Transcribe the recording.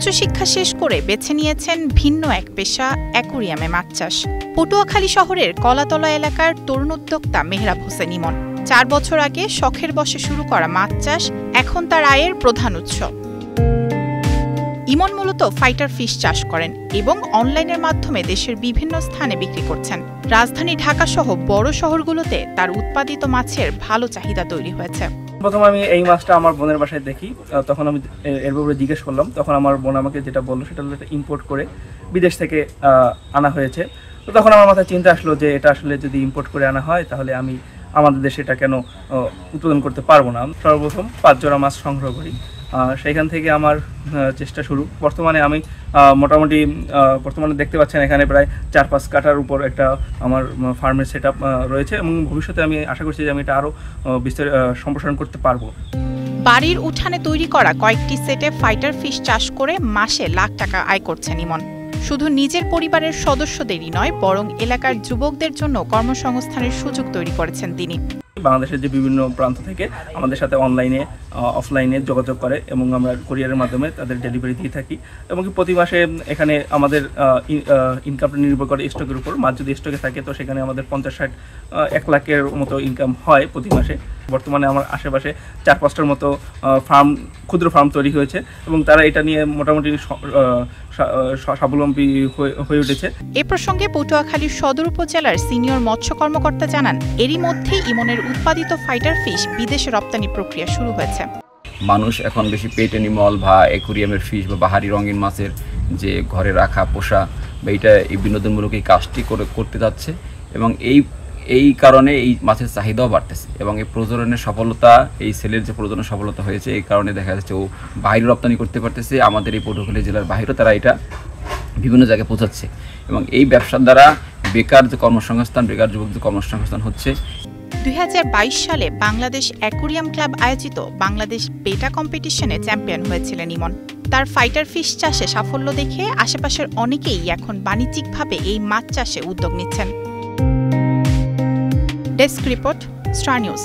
উচ্চশিক্ষা শেষ করে বেছে নিয়েছেন ভিন্ন এক পেশা অ্যাকুরিয়ামে মাছ চাষ। পটুয়াখালী শহরের কলাতলা এলাকার তরুণ উদ্যোক্তা মেহরাব হোসেন ইমন ৪ বছর আগে শখের বশে শুরু করা মাছ চাষ এখন তার আয়ের প্রধান উৎস। ইমন মূলত ফাইটার ফিশ চাষ করেন এবং অনলাইনের মাধ্যমে দেশের বিভিন্ন স্থানে বিক্রি করছেন। রাজধানী ঢাকা সহ বড় শহরগুলোতে তার উৎপাদিত মাছের ভালো চাহিদা তৈরি হয়েছে। প্রথমে আমি এই মাছটা আমার বোনের বাসায় দেখি, তখন আমি এর ব্যাপারে জিজ্ঞেস করলাম। তখন আমার বোন আমাকে যেটা বললো সেটা হলো ইম্পোর্ট করে বিদেশ থেকে আনা হয়েছে। তো তখন আমার মাথায় চিন্তা আসলো যে এটা আসলে যদি ইম্পোর্ট করে আনা হয় তাহলে আমি আমাদের দেশে এটা কেন উৎপাদন করতে পারবো না। সর্বপ্রথম 5 জোড়া মাছ সংগ্রহ করি, সেইখান থেকে আমার চেষ্টা শুরু। বর্তমানে আমি মোটামুটি দেখতে পাচ্ছেন এখানে প্রায় 4-5 কাঠার উপর একটা আমার ফার্মের সেট আপ রয়েছে এবং ভবিষ্যতে আমি আশা করছি যে আমি এটা আরও সম্প্রসারণ করতে পারবো। বাড়ির উঠানে তৈরি করা কয়েকটি সেটে ফাইটার ফিশ চাষ করে মাসে লাখ টাকা আয় করছেন ইমন। শুধু নিজের পরিবারের সদস্যদেরই নয়, বরং এলাকার যুবকদের জন্য কর্মসংস্থানের সুযোগ তৈরি করেছেন তিনি। বাংলাদেশের যে বিভিন্ন প্রান্ত থেকে আমাদের সাথে অনলাইনে অফলাইনে যোগাযোগ করে এবং আমরা কুরিয়ারের মাধ্যমে তাদের ডেলিভারি দিয়ে থাকি এবং প্রতি মাসে এখানে আমাদের ইনকামটা নির্ভর করে স্টকের উপর। মাছ যদি স্টকে থাকে তো সেখানে আমাদের 50-60-1 লাখের মতো ইনকাম হয় প্রতি মাসে। বর্তমানে আমার আশেপাশে 4-5টার মতো ক্ষুদ্র ফার্ম তৈরি হয়েছে এবং তারা এটা নিয়ে মোটামুটি স্বাবলম্বী হয়ে উঠেছে। এ প্রসঙ্গে পটুয়াখালীর সদর উপজেলার সিনিয়র মৎস্য কর্মকর্তা জানান, এরই মধ্যে ইমনের উৎপাদিত ফাইটার ফিশ বিদেশে রপ্তানি প্রক্রিয়া শুরু হয়েছে। মানুষ এখন বেশি পেট অ্যানিমাল বা অ্যাকুরিয়ামের ফিশ বা বাহারি রঙিন মাছের যে ঘরে রাখা পোষা বা এই বিনোদনমূলক এই কাজটি করতে যাচ্ছে এবং এই কারণে এই মাছের চাহিদাও বাড়তেছে এবং এই প্রজননের সফলতা, এই সেলের যে প্রজননের সফলতা হয়েছে এই কারণে দেখা যাচ্ছে ও বাইরে রপ্তানি করতে পারতেছে। আমাদের এই পটুয়াখালী জেলার বাইরেও তারা এটা বিভিন্ন জায়গায় পৌঁছাচ্ছে এবং এই ব্যবসার দ্বারা বেকার যুবকদের কর্মসংস্থান হচ্ছে। 2022 সালে বাংলাদেশ অ্যাকুরিয়াম ক্লাব আয়োজিত বাংলাদেশ বেটা কম্পিটিশনে চ্যাম্পিয়ন হয়েছিলেন ইমন। তার ফাইটার ফিশ চাষে সাফল্য দেখে আশেপাশের অনেকেই এখন বাণিজ্যিকভাবে এই মাছ চাষে উদ্যোগ নিচ্ছেন। Desk report, star news.